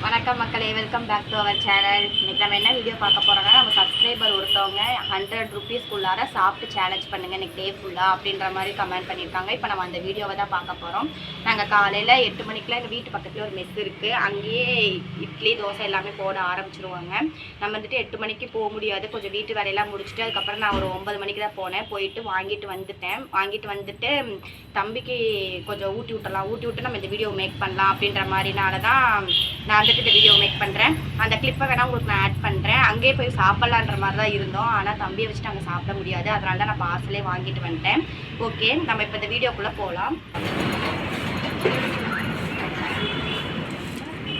வணக்கம் மக்களே, welcome back to our channel. இன்றைக்கி நம்ம என்ன வீடியோ பார்க்க போகிறோம்னா, நம்ம சப்ஸ்கிரைபர் ஒருத்தவங்க 100 ருபீஸ்க்குள்ளார சாப்பிட்டு சேலஞ்ச் பண்ணுங்கள் இன்றைக்கி டே ஃபுல்லாக அப்படின்ற மாதிரி கமெண்ட் பண்ணியிருக்காங்க. இப்போ நம்ம அந்த வீடியோவை தான் பார்க்க போகிறோம். நாங்கள் காலையில் 8 மணிக்கெலாம் எங்கள் வீட்டு பக்கத்தில் ஒரு மெஸ் இருக்குது. அங்கேயே இட்லி தோசை எல்லாமே போட ஆரம்பிச்சிருவாங்க. நம்ம வந்துட்டு 8 மணிக்கு போக முடியாது, கொஞ்சம் வீட்டு வேலையெல்லாம் முடிச்சுட்டு அதுக்கப்புறம் நான் ஒரு 9 மணிக்கு தான் போனேன். போயிட்டு வாங்கிட்டு வந்துட்டு தம்பிக்கு கொஞ்சம் ஊட்டி விட்டு நம்ம இந்த வீடியோ மேக் பண்ணலாம் அப்படின்ற மாதிரினால தான் நான் வந்துட்டு இந்த வீடியோ மேக் பண்ணுறேன். அந்த கிளிப்பை வேணால் உங்களுக்கு நான் ஆட் பண்ணுறேன். அங்கேயே போய் சாப்பிட்லான்ற மாதிரி தான் இருந்தோம். ஆனால் தம்பியை வச்சுட்டு அங்கே சாப்பிட முடியாது, அதனால தான் நான் பார்சலே வாங்கிட்டு வந்துட்டேன். ஓகே, நம்ம இப்போ இந்த வீடியோக்குள்ளே போகலாம்.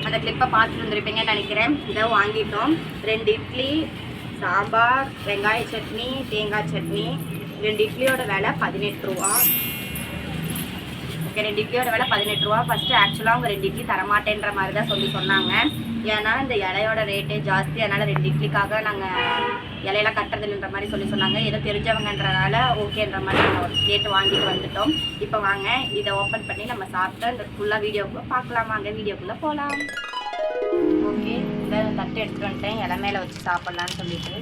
அந்த கிளிப்பை பார்த்துட்டு வந்துருப்பீங்கன்னு நினைக்கிறேன். இதை வாங்கிட்டோம். 2 இட்லி, சாம்பார், வெங்காய சட்னி, தேங்காய் சட்னி. 2 இட்லியோட விலை 18 ரூபா. ஓகே, 2 இட்லியோட விலை 18 ரூபா. ஃபஸ்ட்டு ஆக்சுவலாக அவங்க 2 இட்லி தரமாட்டேன்ற மாதிரி தான் சொன்னாங்க. ஏன்னா இந்த இலையோட ரேட்டே ஜாஸ்தி, அதனால் 2 இட்லிக்காக நாங்கள் இலையெல்லாம் கட்டுறதில்லைன்ற மாதிரி சொன்னாங்க. ஏதோ தெரிஞ்சவங்கன்றனால ஓகேன்ற மாதிரி நாங்கள் கேட்டு வாங்கிட்டு வந்துட்டோம். இப்போ வாங்க இதை ஓப்பன் பண்ணி நம்ம சாப்பிட்டு இந்த ஃபுல்லாக வீடியோக்குள்ளே பார்க்கலாம். வாங்க வீடியோக்குள்ளே போகலாம். ஓகே, இந்த தட்டு எடுத்துகிட்டு வந்துட்டேன், இலை மேலே வச்சு சாப்பிட்லான்னு சொல்லிட்டு.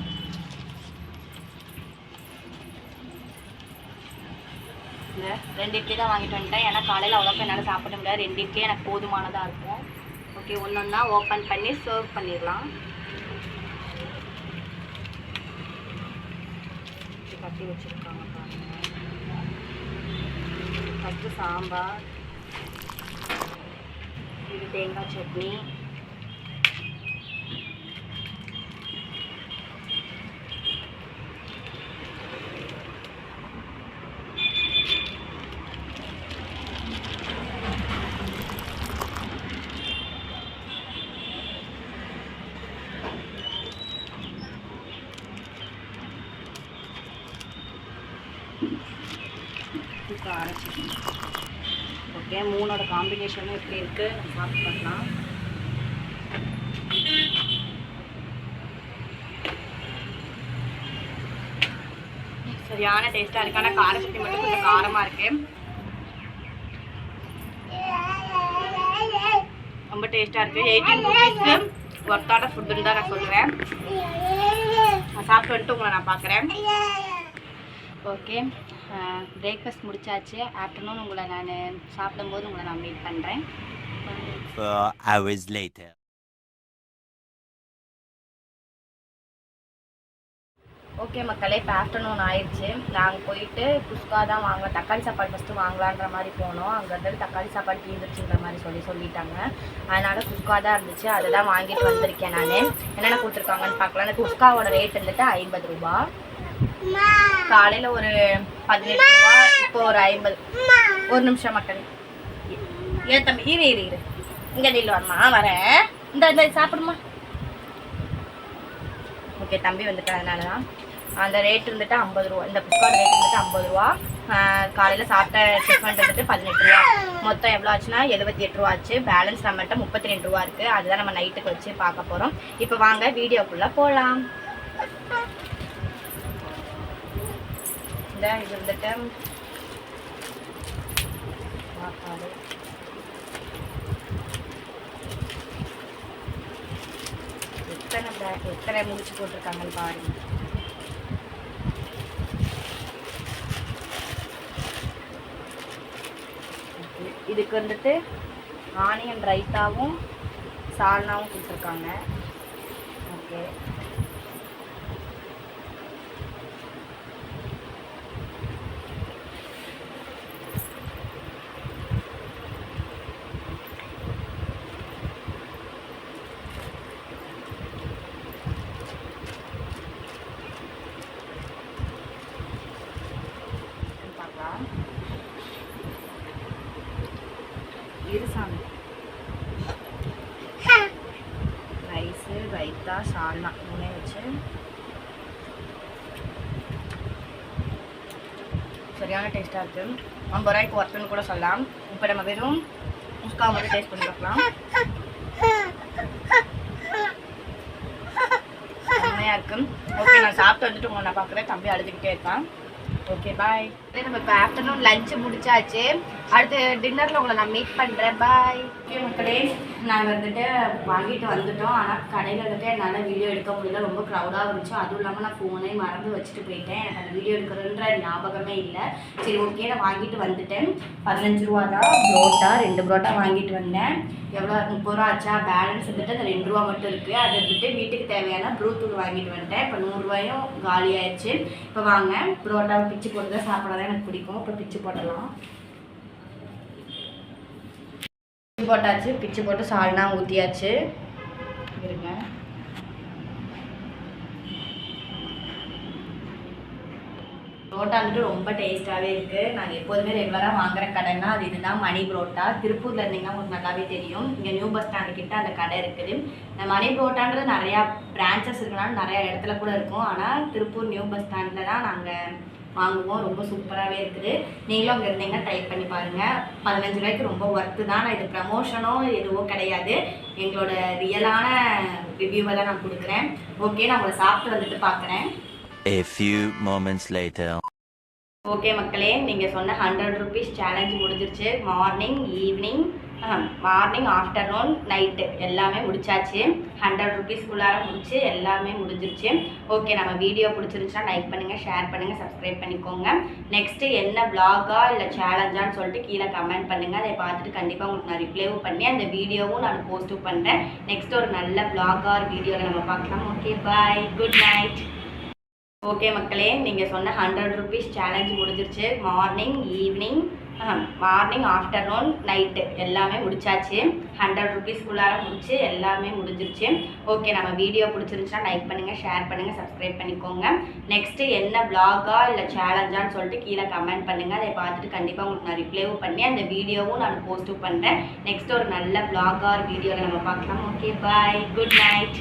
இந்த 2 இட்லி தான் வாங்கிட்டு வந்துட்டேன். ஏன்னா காலையில் அவ்வளோக்கா என்னால் சாப்பிட முடியாது. 2 இட்லி எனக்கு போதுமானதாக இருக்கும். ஓகே, ஒன்றா ஓப்பன் பண்ணி சர்வ் பண்ணிடலாம். கட்டி வச்சுருக்காங்க பாருங்கள். ஃபஸ்ட்டு சாம்பார், இது தேங்காய் சட்னி, கார சட்னி. ஓகே, 3ஓட காம்பினேஷனும் எப்படி இருக்குது சாப்பிட்டு பார்க்கலாம். சரியான டேஸ்ட்டாக இருக்குது. ஆனால் கார சட்னி மட்டும் கொஞ்சம் காரமாக இருக்குது. ரொம்ப டேஸ்ட்டாக இருக்குது. 18 ருபீஸ்க்கு ஒர்த்தான ஃபுட்டுன்னு தான் நான் சொல்லுவேன். நான் சாப்பிட்டு வந்துட்டு உங்களை நான் பார்க்குறேன். ஓகே, பிரேக்ஃபாஸ்ட் முடிச்சாச்சு. ஆஃப்டர்நூன் உங்களை நான் சாப்பிடும்போது உங்களை நான் மீட் பண்ணுறேன். 4 hours later. ஓகே மக்களே, இப்போ ஆஃப்டர்நூன் ஆயிடுச்சு. நாங்கள் போயிட்டு குஸ்கா தான் தக்காளி சாப்பாடு ஃபஸ்ட்டு வாங்கலான்ற மாதிரி போனோம். அங்கே இருந்துட்டு தக்காளி சாப்பாடு தீர்ந்துச்சுன்ற மாதிரி சொல்லிட்டாங்க. அதனால் குஸ்கா தான் இருந்துச்சு, அதை தான் வாங்கிட்டு வந்திருக்கேன். நான் என்னென்ன கொடுத்துருக்காங்கன்னு பார்க்கலாம். அந்த குஸ்காவோட ரேட் வந்துட்டு 50 ரூபா. காலையில் ஒரு 18 ரூபா, இப்போ ஒரு 50. ஒரு நிமிஷம் மக்களே. ஏன் தம்பி, இரு இங்கே நில்லு வரமா, வரேன். இந்த சாப்பிடுமா. ஓகே, தம்பி வந்துட்டு அதனால தான் அந்த ரேட் வந்துட்டு 50 ரூபா. இந்த புஸ்காட ரேட் வந்துட்டு 50 ரூபா. காலையில் சாப்பிட்ட டிஃபன் வந்துட்டு 18 ரூபா. மொத்தம் எவ்வளோ ஆச்சுன்னா 78 ரூபா ஆச்சு. பேலன்ஸ் நம்மகிட்ட 32 ரூபா இருக்குது. அதுதான் நம்ம நைட்டுக்கு வச்சு பார்க்க போகிறோம். இப்போ வாங்க வீடியோக்குள்ளே போகலாம். இது வந்துட்டு சாப்பாடு. எத்தனை முடிச்சு போட்டிருக்காங்கன்னு பாருங்க. இதுக்கு வந்துட்டு ஆனியன் ரைத்தாவும் சால்னாவும் கொடுத்துருக்காங்க. ஓகே, இருசாமி ரைஸு, ரைத்தா, சால்னா 3 வச்சு சரியான டேஸ்ட்டாக இருக்குது. 50 ரூபாய்க்கு ஒர்த்துன்னு கூட சொல்லலாம். இப்போ நம்ம வெறும் முஸ்கா மட்டும் டேஸ்ட் பண்ணி பார்க்கலாம். செம்மையாக இருக்குது. ஓகே, நான் சாப்பிட்டு வந்துட்டு உங்களை நான் பார்க்குறேன். தம்பி அழுதுகிட்டே இருக்கான். Okay bye. நம்ம இப்போ ஆஃப்டர்நூன் லஞ்சு முடிச்சாச்சு. அடுத்து டின்னரில் உங்களை நான் மீட் பண்ணுறேன். பாய். ஓகே மக்களே, நாங்கள் வந்துட்டு வாங்கிட்டு வந்துட்டோம். ஆனால் கடையில் வந்துட்டு என்னால் வீடியோ எடுக்க முடியல, ரொம்ப க்ரௌடாக இருந்துச்சு. அதுவும் இல்லாமல் நான் ஃபோனே மறந்து வச்சுட்டு போயிட்டேன். எனக்கு அந்த வீடியோ எடுக்கிறன்ற ஞாபகமே இல்லை. சரி ஓகே, நான் வாங்கிட்டு வந்துட்டேன். 15 ரூபா தான் புரோட்டா, 2 புரோட்டா வாங்கிட்டு வந்தேன். எவ்வளோ 30 ரூபா ஆச்சா? பேலன்ஸ் வந்துட்டு அந்த 2 ரூபா மட்டும் இருக்குது. அதை வந்துட்டு வீட்டுக்கு தேவையான ப்ரூத்தூள் வாங்கிட்டு வந்துட்டேன். இப்போ 100 ரூபாயும் காலி ஆயிடுச்சு. இப்போ வாங்க புரோட்டாவை பிச்சு போட்டு தான் சாப்பிட தான் எனக்கு பிடிக்கும். இப்போ பிச்சு போடலாம். போட்டாச்சு, பிச்சு போட்டு சால்னா ஊற்றியாச்சு. இருங்க, புரோட்டா வந்துட்டு ரொம்ப டேஸ்ட்டாகவே இருக்குது. நாங்கள் எப்போதுமே ரெகுலராக வாங்குற கடைன்னா அது இதுதான், மணி புரோட்டா. திருப்பூரில் இருந்தீங்கன்னா உங்களுக்கு நல்லாவே தெரியும். இங்கே நியூ பஸ் ஸ்டாண்டு கிட்ட அந்த கடை இருக்குது. இந்த மணி புரோட்டான்றது நிறையா பிரான்ச்சஸ் இருக்குனால நிறையா இடத்துல கூட இருக்கும். ஆனால் திருப்பூர் நியூ பஸ் ஸ்டாண்டில் தான் நாங்கள் வாங்குவோம். ரொம்ப சூப்பராகவே இருக்குது. நீங்களும் அங்கே இருந்தீங்கன்னா ட்ரை பண்ணி பாருங்கள். 15 ரூபாய்க்கு ரொம்ப ஒர்த்து தான். நான் இது ப்ரமோஷனோ எதுவோ கிடையாது, எங்களோட ரியலான ரிவ்யூவை தான் நான் கொடுக்குறேன். ஓகே, நான் உங்களை சாப்பிட்டு வந்துட்டு பார்க்குறேன். A few moments later. Okay மக்களே, நீங்கள் சொன்ன 100 ருபீஸ் சேலஞ்ச் முடிஞ்சிருச்சு. மார்னிங் ஆஃப்டர்நூன் நைட்டு எல்லாமே முடிச்சாச்சு. 100 ருபீஸ்க்குள்ளார முடிச்சு எல்லாமே முடிஞ்சிருச்சு. ஓகே, நம்ம வீடியோ பிடிச்சிருந்துச்சுன்னா லைக் பண்ணுங்கள், ஷேர் பண்ணுங்கள், சப்ஸ்கிரைப் பண்ணிக்கோங்க. நெக்ஸ்ட்டு என்ன வ்ளாகா இல்லை சேலஞ்சான்னு சொல்லிட்டு கீழே கமெண்ட் பண்ணுங்கள். அதை பார்த்துட்டு கண்டிப்பாக உங்களுக்கு நான் ரிப்ளைவும் பண்ணி அந்த வீடியோவும் நான் போஸ்ட்டும் பண்ணுறேன். நெக்ஸ்ட் ஒரு நல்ல வ்ளாகா வீடியோவில் நம்ம பார்க்கலாம். ஓகே, பாய், குட் நைட். ஓகே மக்களே, நீங்கள் சொன்ன 100 ருபீஸ் சேலஞ்ச் முடிஞ்சிருச்சு. மார்னிங் ஆஃப்டர்நூன் நைட்டு எல்லாமே முடிச்சாச்சு. 100 ருபீஸ்க்குள்ளார முடிச்சு எல்லாமே முடிஞ்சிருச்சு. ஓகே, நம்ம வீடியோ பிடிச்சிருந்துச்சுன்னா லைக் பண்ணுங்கள், ஷேர் பண்ணுங்கள், சப்ஸ்கிரைப் பண்ணிக்கோங்க. நெக்ஸ்ட்டு என்ன வ்ளாகா இல்லை சேலஞ்சான்னு சொல்லிட்டு கீழே கமெண்ட் பண்ணுங்கள். அதை பார்த்துட்டு கண்டிப்பாக உங்களுக்கு நான் ரிப்ளைவும் பண்ணி அந்த வீடியோவும் நான் போஸ்ட்டும் பண்ணுறேன். நெக்ஸ்ட் ஒரு நல்ல வ்ளாகா வீடியோவில் நம்ம பார்க்கலாம். ஓகே, பாய், குட் நைட்.